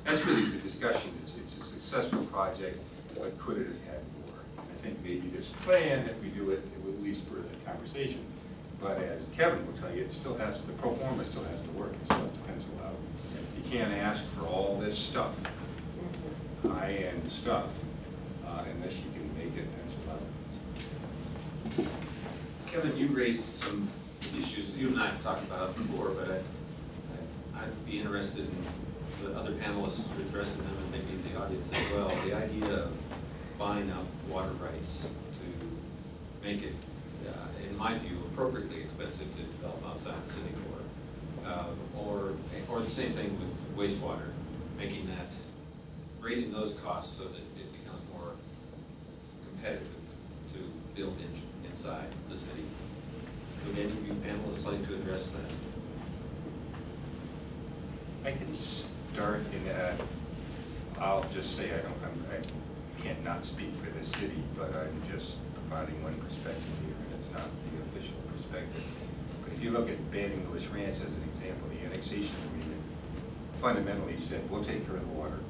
that's really the discussion. It's a successful project, but could it have had more? I think maybe this plan, if we do it, it will at least spur that conversation. But as Kevin will tell you, it still has to, the pro forma still has to work. It still has to pencil out. You can't ask for all this stuff, high-end stuff, unless you can make it pencil out. Kevin, you raised some issues you and I have talked about before, but I'd be interested in the other panelists addressing them, and maybe the audience as well. The idea of buying up water rights to make it, in my view, appropriately expensive to develop outside the city core, or the same thing with wastewater, making that, raising those costs so that it becomes more competitive to build inside the city. Would any of you panelists like to address that? I can start in that. I'll just say I can't not speak for the city, but I'm just providing one perspective here, and it's not the official perspective. But if you look at Banning Lewis Ranch as an example, the annexation agreement fundamentally said, we'll take care of the water.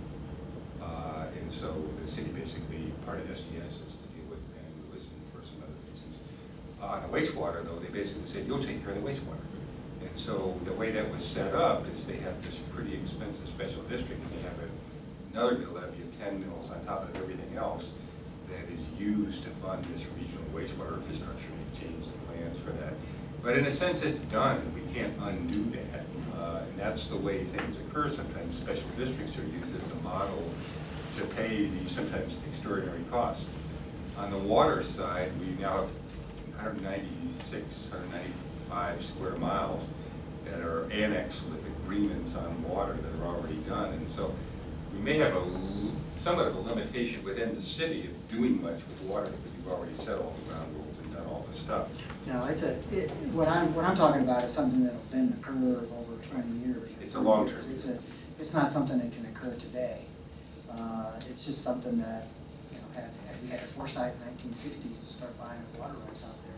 And so the city basically, part of SDS is to deal with Banning Lewis and for some other reasons. On the wastewater, though, they basically said, you'll take care of the wastewater. And so the way that was set up is they have this pretty expensive special district, and they have another mill levy of 10 mills on top of everything else that is used to fund this regional wastewater infrastructure. They've changed the plans for that. But in a sense, it's done. We can't undo that. And that's the way things occur. Sometimes special districts are used as the model to pay these sometimes extraordinary costs. On the water side, we now have 196, 195 square miles that are annexed with agreements on water that are already done. And so we may have somewhat of a limitation within the city of doing much with water because we've already set all the ground rules and done all the stuff. No, what I'm talking about is something that'll bend the curve over 20 years. It's a long term. It's not something that can occur today. It's just something that, you know, we had a foresight in the 1960s to start buying water rights out there.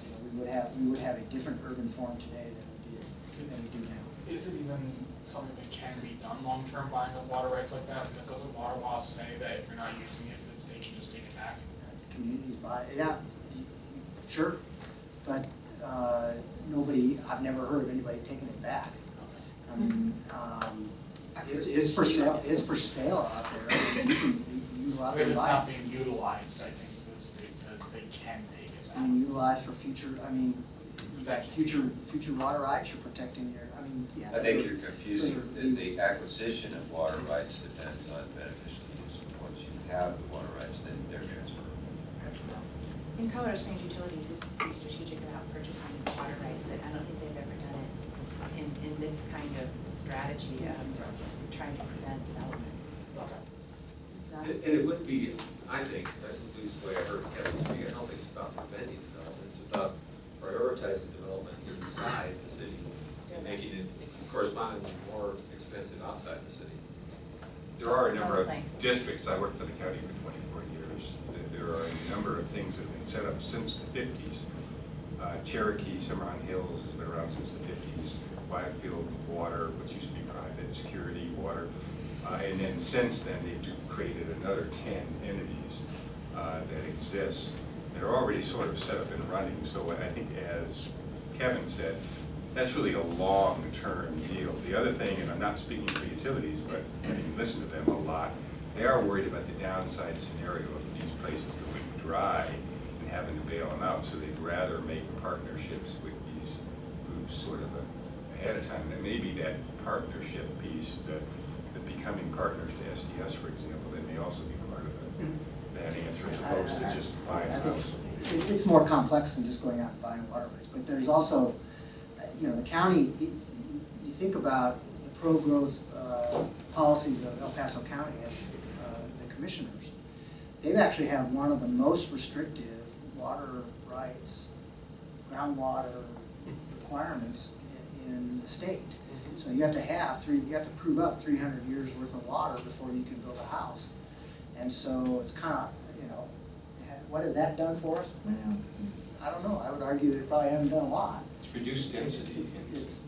You know, we would have a different urban form today than we do now. Is it even something that can be done long term, buying up water rights like that? Because doesn't water law say that if you're not using it, the state can just take it back? Communities buy it, yeah, sure, but I've never heard of anybody taking it back. Okay. I mean, it's for sale. It's for sale out there. If it's not being utilized, I think the state says they can take it back. Being utilized for future. I mean, exactly. future water rights. You're protecting your. I mean, yeah. I think you're confusing the acquisition of water rights depends on beneficial use. Once you have the water rights, then they're transferred. In Colorado Springs, Utilities is pretty strategic about purchasing water rights, but I don't think they've ever done it in this kind of strategy of trying to prevent development. And it would be, I think, at least the way I heard Kevin speak, I don't think it's about preventing development. It's about prioritizing development inside the city and making it correspondingly more expensive outside the city. There are a number of districts. I worked for the county for 24 years. There are a number of things that have been set up since the 50s. Cherokee, Cimarron Hills has been around since the 50s. Wildfield Water, which used to be private, Security Water. And then since then, they've created another 10 entities that exist that are already sort of set up and running. So I think, as Kevin said, that's really a long-term deal. The other thing, and I'm not speaking for utilities, but having listened to them a lot, they are worried about the downside scenario of these places going dry and having to bail them out. So they'd rather make partnerships with these groups sort of ahead of time. And maybe that partnership piece, the becoming partners to SDS, for example, that may also be part of that answer, as opposed to just buying a house. It's more complex than just going out and buying water rights. But there's also, you know, the county. You think about the pro-growth policies of El Paso County and the commissioners. They actually have one of the most restrictive water rights, groundwater requirements in the state. So you have to prove up 300 years worth of water before you can build a house. And so it's kind of, you know, what has that done for us? Well, I don't know, I would argue they probably haven't done a lot. It's reduced density.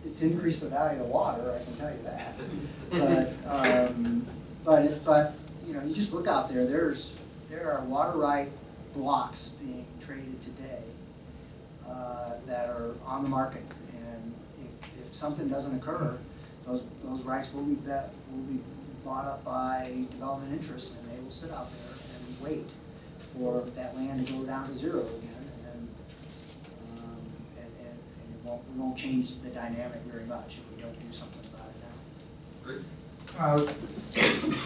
It's increased the value of the water, I can tell you that. But, you know, you just look out there, there are water right blocks being traded today that are on the market. And if something doesn't occur, those rights will be bought up by development interests, and they will sit out there and wait for that land to go down to zero again, and it won't change the dynamic very much if we don't do something about it now. Rick?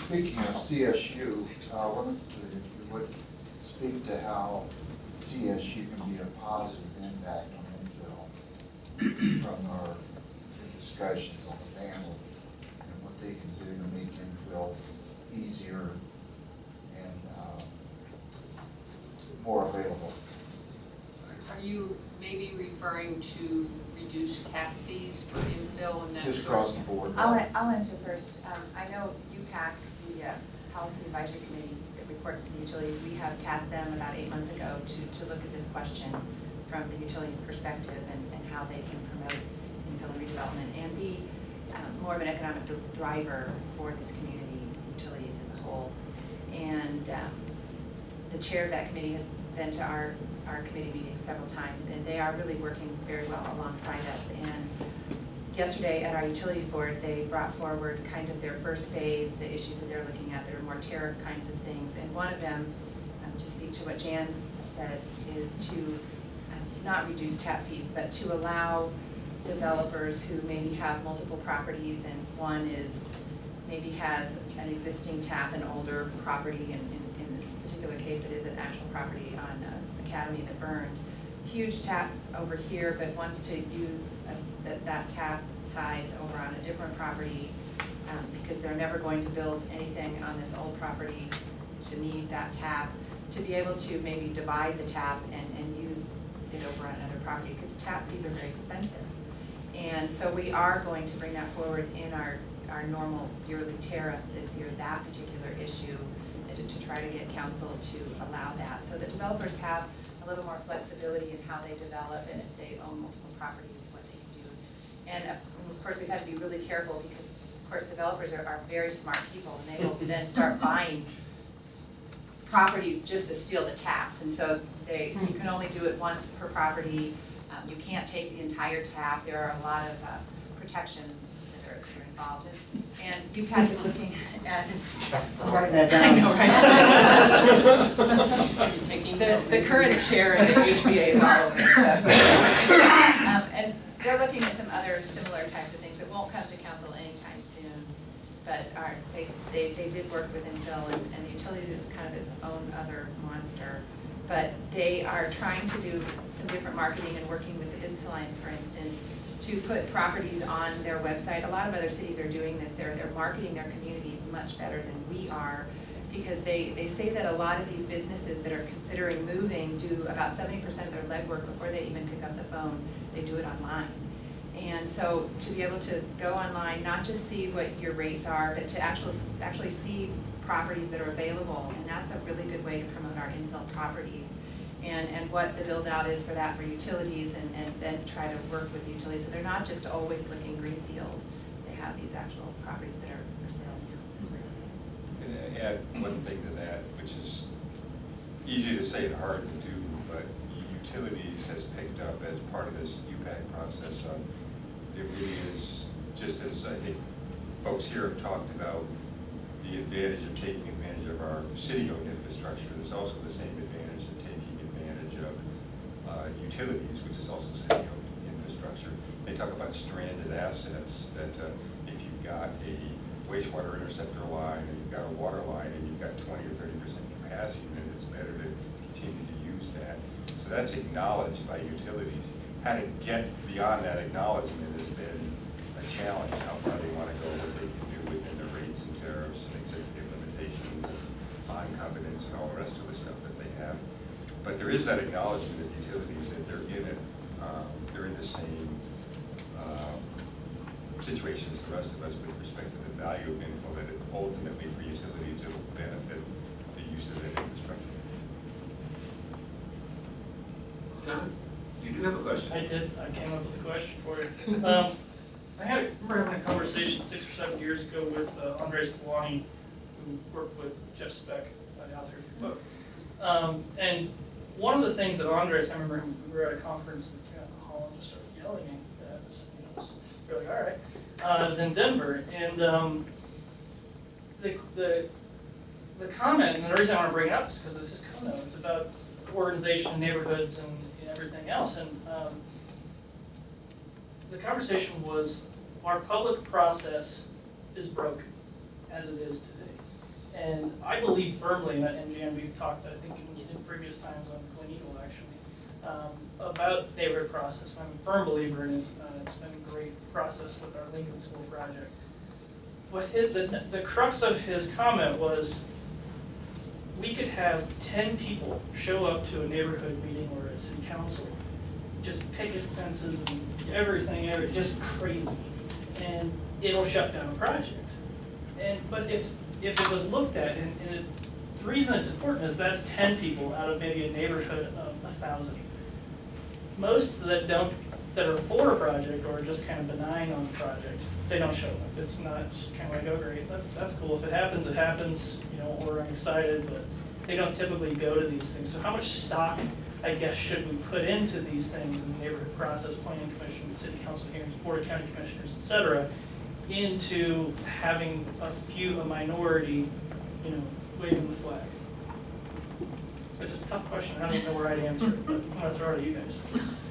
Speaking of CSU, I wanted to, if you would speak to how CSU can be a positive impact on infill from our discussions on the panel, and what they can do to make infill easier and more available. Are you maybe referring to reduced tap fees for infill and that? Just sort of across the board. I'll answer first. I know UPAC, the Policy Advisory Committee that reports to the utilities, we have tasked them about 8 months ago to look at this question from the utilities perspective and how they can promote infill and redevelopment and be more of an economic driver for this community, utilities as a whole. And the chair of that committee has been to our committee meetings several times, and they are really working very well alongside us. And yesterday at our utilities board, they brought forward kind of their first phase, the issues that they're looking at that are more tariff kinds of things. And one of them, to speak to what Jan said, is to not reduce tap fees, but to allow developers who maybe have multiple properties, and one is maybe has an existing tap, an older property, and in this particular case it is an actual property on Academy that burned. Huge tap over here, but wants to use that tap size over on a different property because they're never going to build anything on this old property to need that tap, to be able to maybe divide the tap and use it over on another property, because tap fees are very expensive. And so we are going to bring that forward in our normal yearly tariff this year, that particular issue, to try to get council to allow that, so that developers have a little more flexibility in how they develop, and if they own multiple properties, what they can do. And of course, we've had to be really careful, because of course developers are very smart people, and they will then start buying properties just to steal the taps, and so you can only do it once per property. You can't take the entire tap. There are a lot of protections that are involved in. And UPAC is looking at I'm writing that down. I know, right? the current chair of the HBA is all over it, so. And they're looking at some other similar types of things that won't come to council anytime soon. But they did work with infill, and the utilities is kind of its own other monster. But they are trying to do some different marketing and working with the Business Alliance, for instance, to put properties on their website. A lot of other cities are doing this. They're marketing their communities much better than we are, because they say that a lot of these businesses that are considering moving do about 70% of their legwork before they even pick up the phone. They do it online. And so to be able to go online, not just see what your rates are, but to actually see properties that are available, and that's a really good way to promote our infill properties, and what the build out is for that for utilities, and then try to work with the utilities, so they're not just always looking greenfield. They have these actual properties that are for sale now. And add one thing to that, which is easy to say and hard to do, but utilities has picked up as part of this UPAC process. It really is, just as I think folks here have talked about, the advantage of taking advantage of our city-owned infrastructure. There's also the same advantage of taking advantage of utilities, which is also city-owned infrastructure. They talk about stranded assets, that if you've got a wastewater interceptor line, and you've got a water line, and you've got 20 or 30% capacity, then it's better to continue to use that. So that's acknowledged by utilities. How to get beyond that acknowledgement has been a challenge, how far they want to go, what they can do within the rates and tariffs and executive limitations and bond covenants and all the rest of the stuff that they have. But there is that acknowledgement of utilities that they're in it, they're in the same situation as the rest of us with respect to the value of info, that ultimately for utilities it will benefit the use of that infrastructure. John, you do have a question? I did, I came up with a question for you. I remember having a conversation 6 or 7 years ago with Andres Tawani, who worked with Jeff Speck, the author of the book. And one of the things that Andres, I remember we were at a conference in Holland, just started yelling at us. You know, we're like, all right. It was in Denver, and the comment, and the reason I want to bring it up is because this is CONO. It's about organization, neighborhoods, and everything else. And the conversation was, our public process is broken as it is today. And I believe firmly, and Jan, we've talked, I think, in previous times on Glen Eagle, actually, about neighborhood process. I'm a firm believer in it. It's been a great process with our Lincoln School project. What the crux of his comment was, we could have 10 people show up to a neighborhood meeting or a city council, just picket fences and everything, just crazy, and it'll shut down a project. But if it was looked at, the reason it's important is that's 10 people out of maybe a neighborhood of 1,000. Most that are for a project or just kind of benign on the project, they don't show up. It's not just kind of like, oh great, that's cool. If it happens, it happens, you know, or I'm excited, but they don't typically go to these things. So how much stock, I guess, should we put into these things in the neighborhood process, planning commission, city council hearings, board of county commissioners, et cetera, into having a minority, you know, waving the flag? It's a tough question. I don't know where I'd answer it, but I'm going to throw it at you guys.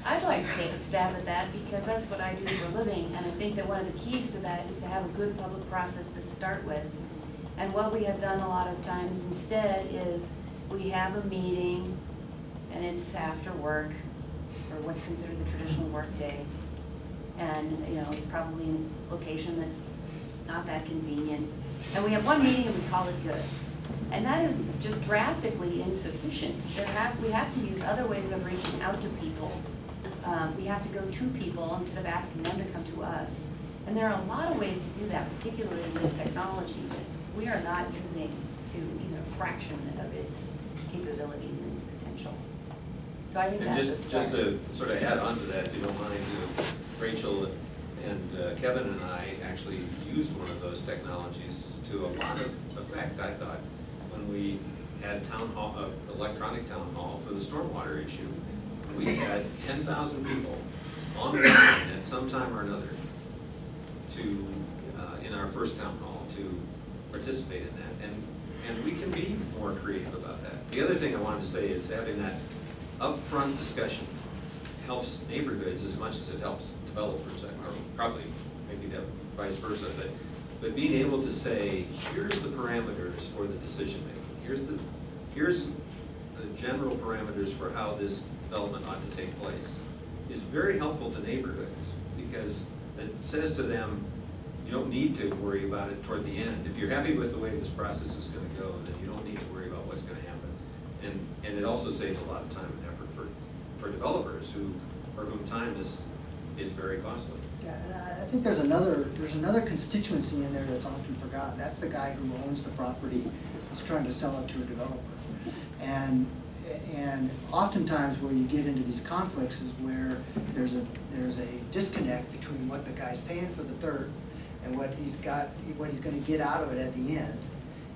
I'd like to take a stab at that because that's what I do for a living, and I think that one of the keys to that is to have a good public process to start with. And what we have done a lot of times instead is we have a meeting and it's after work, or what's considered the traditional work day. And you know, it's probably in a location that's not that convenient. And we have one meeting and we call it good. And that is just drastically insufficient. We have to use other ways of reaching out to people. We have to go to people instead of asking them to come to us. And there are a lot of ways to do that, particularly with technology, that we are not using to even a fraction of its capabilities and its potential. So I think and that's a start. Just to sort of add on to that, if you don't mind, Rachel and Kevin and I actually used one of those technologies to a lot of effect, I thought, when we had town hall, electronic town hall for the stormwater issue. We had 10,000 people on the line at some time or another to, in our first town hall, to participate in that. And we can be more creative about that. The other thing I wanted to say is having that upfront discussion helps neighborhoods as much as it helps developers, or probably maybe vice versa, but being able to say, here's the parameters for the decision making, here's the general parameters for how this development ought to take place, is very helpful to neighborhoods, because it says to them, you don't need to worry about it toward the end. If you're happy with the way this process is going to go, then you don't need to worry about what's going to happen. And it also saves a lot of time and effort for developers for whom time is very costly. Yeah, and I think there's another constituency in there that's often forgotten. That's the guy who owns the property that's trying to sell it to a developer. And oftentimes where you get into these conflicts is where there's a disconnect between what the guy's paying for the dirt and what he's going to get out of it at the end.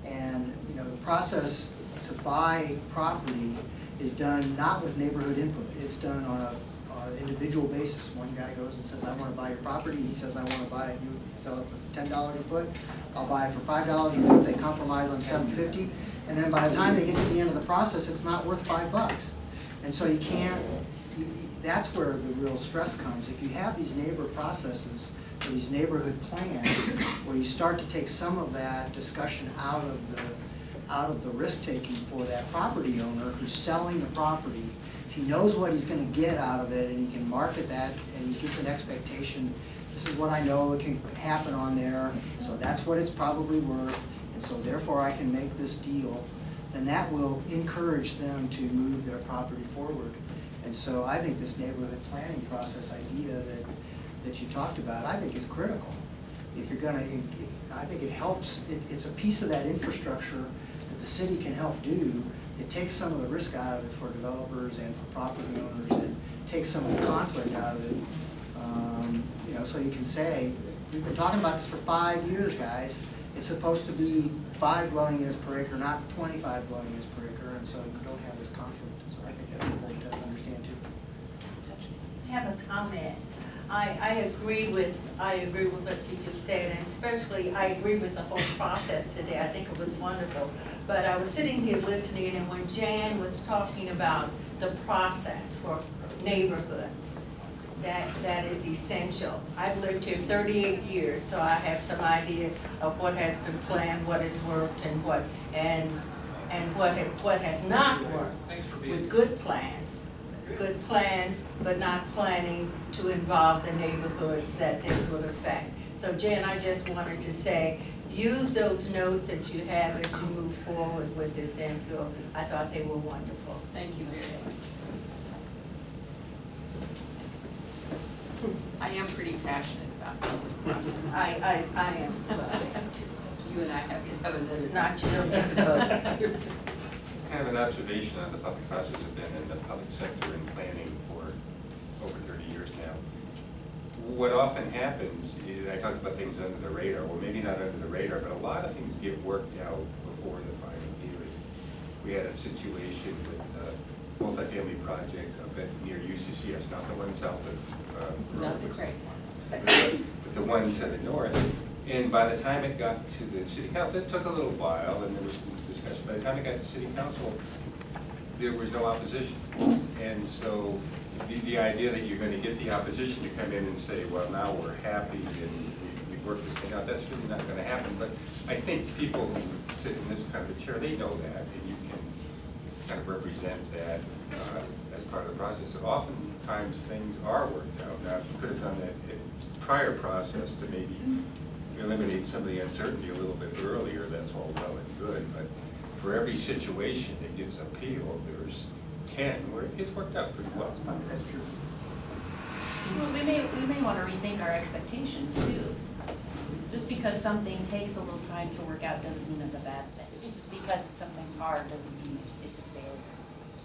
And you know, the process to buy property is done not with neighborhood input. It's done on an individual basis. One guy goes and says, I want to buy your property. He says, I want to buy it. You sell it for $10 a foot. I'll buy it for $5 a foot. They compromise on $7.50. And then by the time they get to the end of the process, it's not worth $5. And so you can't, that's where the real stress comes. If you have these neighbor processes, or these neighborhood plans, where you start to take some of that discussion out of the risk-taking for that property owner who's selling the property, if he knows what he's going to get out of it and he can market that and he gets an expectation, this is what I know it can happen on there, so that's what it's probably worth, and so therefore I can make this deal, then that will encourage them to move their property forward. And so I think this neighborhood planning process idea that you talked about, I think is critical. If you're going to, I think it helps, it's a piece of that infrastructure that the city can help do, it takes some of the risk out of it for developers and for property owners, and takes some of the conflict out of it. You know, so you can say, we've been talking about this for 5 years, guys. It's supposed to be 5 dwelling units per acre, not 25 dwelling units per acre, and so you don't have this conflict. So I think that's important to understand too. I have a comment. I agree with what you just said, and especially I agree with the whole process today. I think it was wonderful. But I was sitting here listening, and when Jan was talking about the process for neighborhoods, that is essential. I've lived here 38 years, so I have some idea of what has been planned, what has worked, and what has not worked with good plans. Good plans, but not planning to involve the neighborhoods that they would affect. So Jan, I just wanted to say, use those notes that you have as you move forward with this infill. I thought they were wonderful. Thank you very much. I am pretty passionate about public process. I am. You and I have to have another. Not you don't have to vote. Kind of an observation on the public process. Have been in the public sector and planning for over 30 years now. What often happens is, I talked about things under the radar, well maybe not under the radar, but a lot of things get worked out before the final hearing. We had a situation with a multifamily project up near UCCS, not the one south of Not the great one. but the one to the north. And by the time it got to the city council, it took a little while, and there was some discussion. By the time it got to city council, there was no opposition. And so the idea that you're going to get the opposition to come in and say, well, now we're happy and we've worked this thing out, that's really not going to happen. But I think people who sit in this kind of a chair, they know that, and you can kind of represent that as part of the process. And oftentimes things are worked out. Now, if you could have done that prior process to maybe eliminate some of the uncertainty a little bit earlier, that's all well and good, but for every situation that gets appealed, there's 10 where it gets worked out pretty well. That's true. Well, we may want to rethink our expectations too. Just because something takes a little time to work out doesn't mean it's a bad thing. Just because it's sometimes hard doesn't mean it's a failure.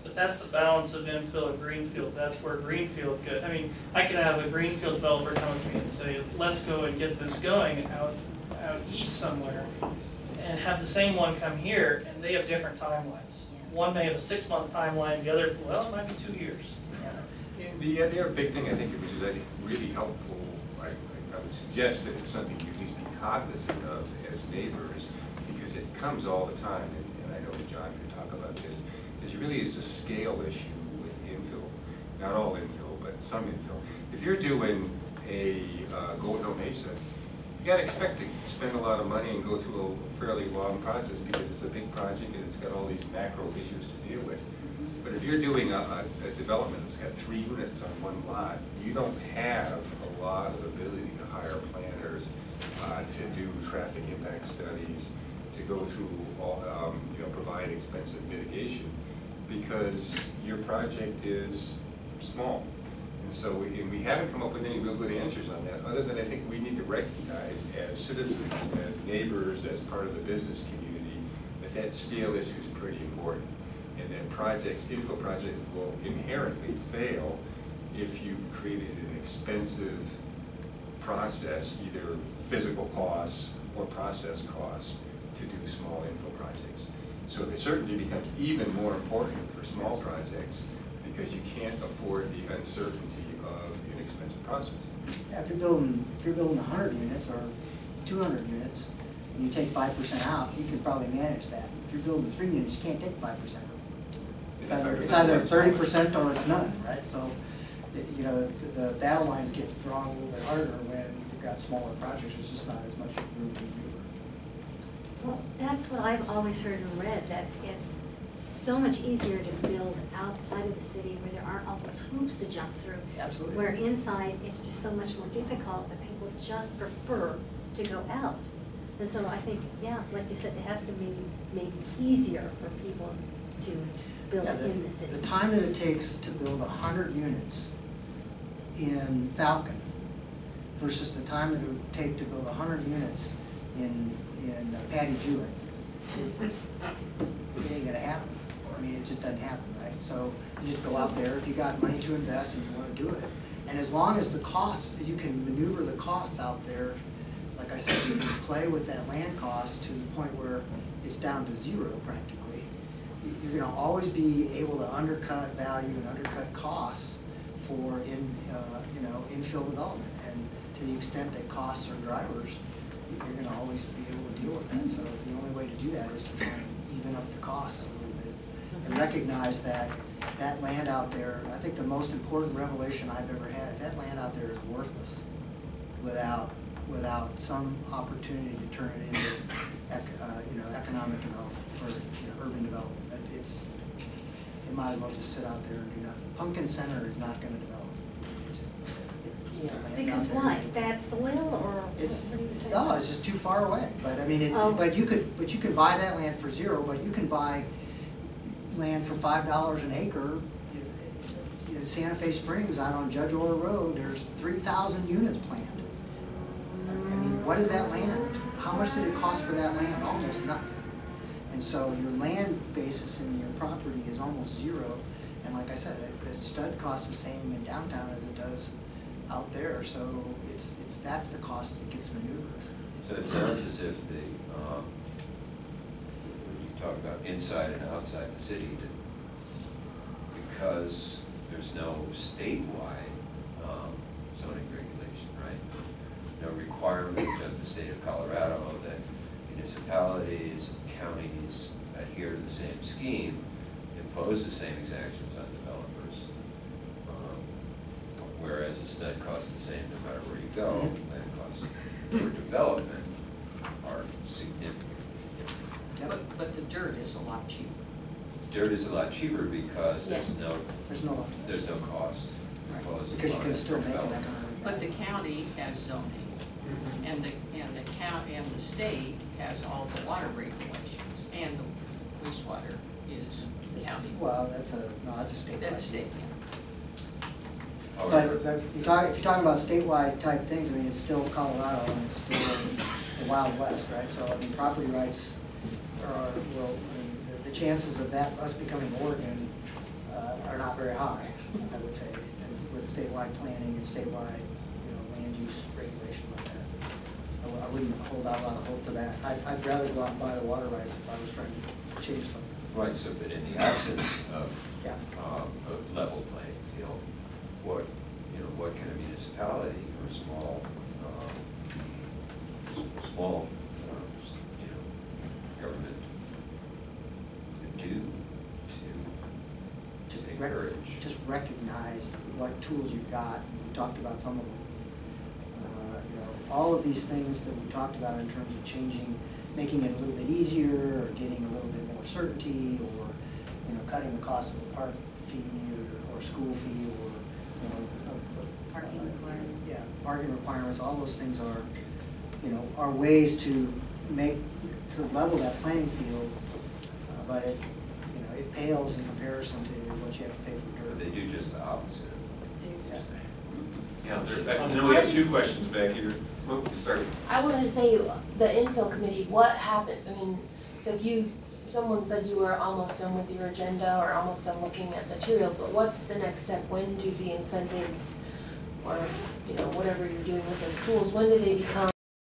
But that's the balance of infill and greenfield. That's where greenfield goes. I mean, I can have a greenfield developer come to me and say, let's go and get this going out east somewhere, and have the same one come here, and they have different timelines. One may have a 6-month timeline, the other, well, it might be 2 years. And the other big thing I think, which is I think really helpful, I would suggest that it's something you at least be cognizant of as neighbors, because it comes all the time, and I know John could talk about this. It really is a scale issue with infill, not all infill, but some infill. If you're doing a Gold Hill Mesa, you got to expect to spend a lot of money and go through a fairly long process because it's a big project and it's got all these macro issues to deal with. But if you're doing a development that's got 3 units on one lot, you don't have a lot of ability to hire planners, to do traffic impact studies, to go through all, provide expensive mitigation, because your project is small. And so we haven't come up with any real good answers on that, other than I think we need to recognize as citizens, as neighbors, as part of the business community, that scale issue is pretty important. And that infill projects will inherently fail if you've created an expensive process, either physical costs or process costs, to do small infill projects. So it certainly becomes even more important for small projects because you can't afford the uncertainty of an expensive process. Yeah, if you're building 100 units or 200 units, and you take 5% out, you can probably manage that. If you're building 3 units, you can't take 5% out. It's either 30% or it's none, right? So, the battle lines get drawn a little bit harder when you've got smaller projects. There's just not as much room to maneuver. Well, that's what I've always heard and read, that it's so much easier to build outside of the city where there aren't all those hoops to jump through. Absolutely. Where inside, it's just so much more difficult that people just prefer to go out. And so I think, yeah, like you said, it has to be made easier for people to build in the city. The time that it takes to build 100 units in Falcon versus the time it would take to build 100 units in Patty Jewett, it ain't gonna happen. I mean, it just doesn't happen, right? So you just go out there, if you got money to invest and you wanna do it. And as long as the costs, you can maneuver the costs out there, like I said, you can play with that land cost to the point where it's down to zero practically. You're gonna always be able to undercut value and undercut costs for infill development. And to the extent that costs are drivers, you're gonna always be able to deal with that. So the only way to do that is to try and even up the costs a little bit and recognize that that land out there, I think the most important revelation I've ever had, that land out there is worthless without some opportunity to turn it into economic development or urban development. It might as well just sit out there and do nothing. Pumpkin Center is not gonna develop. The land out Because there- why? Bad soil or? It's, what are you talking no, about? it's just too far away, but I mean, it's, Oh. but you can buy that land for zero, but you can buy land for $5 an acre. In Santa Fe Springs, out on Judge Orr Road, there's 3,000 units planned. I mean, what is that land? How much did it cost for that land? Almost nothing. And so your land basis in your property is almost zero, and like I said, the stud costs the same in downtown as it does out there, so that's the cost that gets maneuvered. So it sounds as if when you talk about inside and outside the city, that because there's no statewide zoning regulation, right? No requirement of the state of Colorado that municipalities and counties adhere to the same scheme, impose the same exactions on developers. Whereas the stud costs the same no matter where you go, land costs for development are significant. Yep. But the dirt is a lot cheaper. Dirt is a lot cheaper because there's Yeah. no cost imposed Because you on can it still for make an development. economic. But the county has zoning, and the county and the state has all the water regulations, and the wastewater is county. Well, that's a state. That's state. However, But if you're talking about statewide type things, I mean, it's still Colorado and it's still the Wild West, right? So, I mean, property rights the chances of that, us becoming Oregon, are not very high, I would say, and with statewide planning and statewide, land use regulation like that. I wouldn't hold out a lot of hope for that. I'd rather go out and buy the water rights if I was trying to change something. right, so but in the absence of Yeah. a level playing field, what can a municipality or small government do to encourage? Just recognize what tools you've got. We talked about some of them. All of these things that we talked about in terms of changing, making it a little bit easier, or getting a little bit more certainty, or cutting the cost of the park fee or school fee, or Parking requirements. Yeah, parking requirements. All those things are ways to level that playing field, but it pales in comparison to what you have to pay for dirt. They do just the opposite. Yeah, I know we have two questions back here. Well, we can start. I wanted to say, the infill committee, what happens? I mean, so if someone said you were almost done with your agenda or almost done looking at materials, but what's the next step? When do the incentives or, whatever you're doing with those tools, when do they become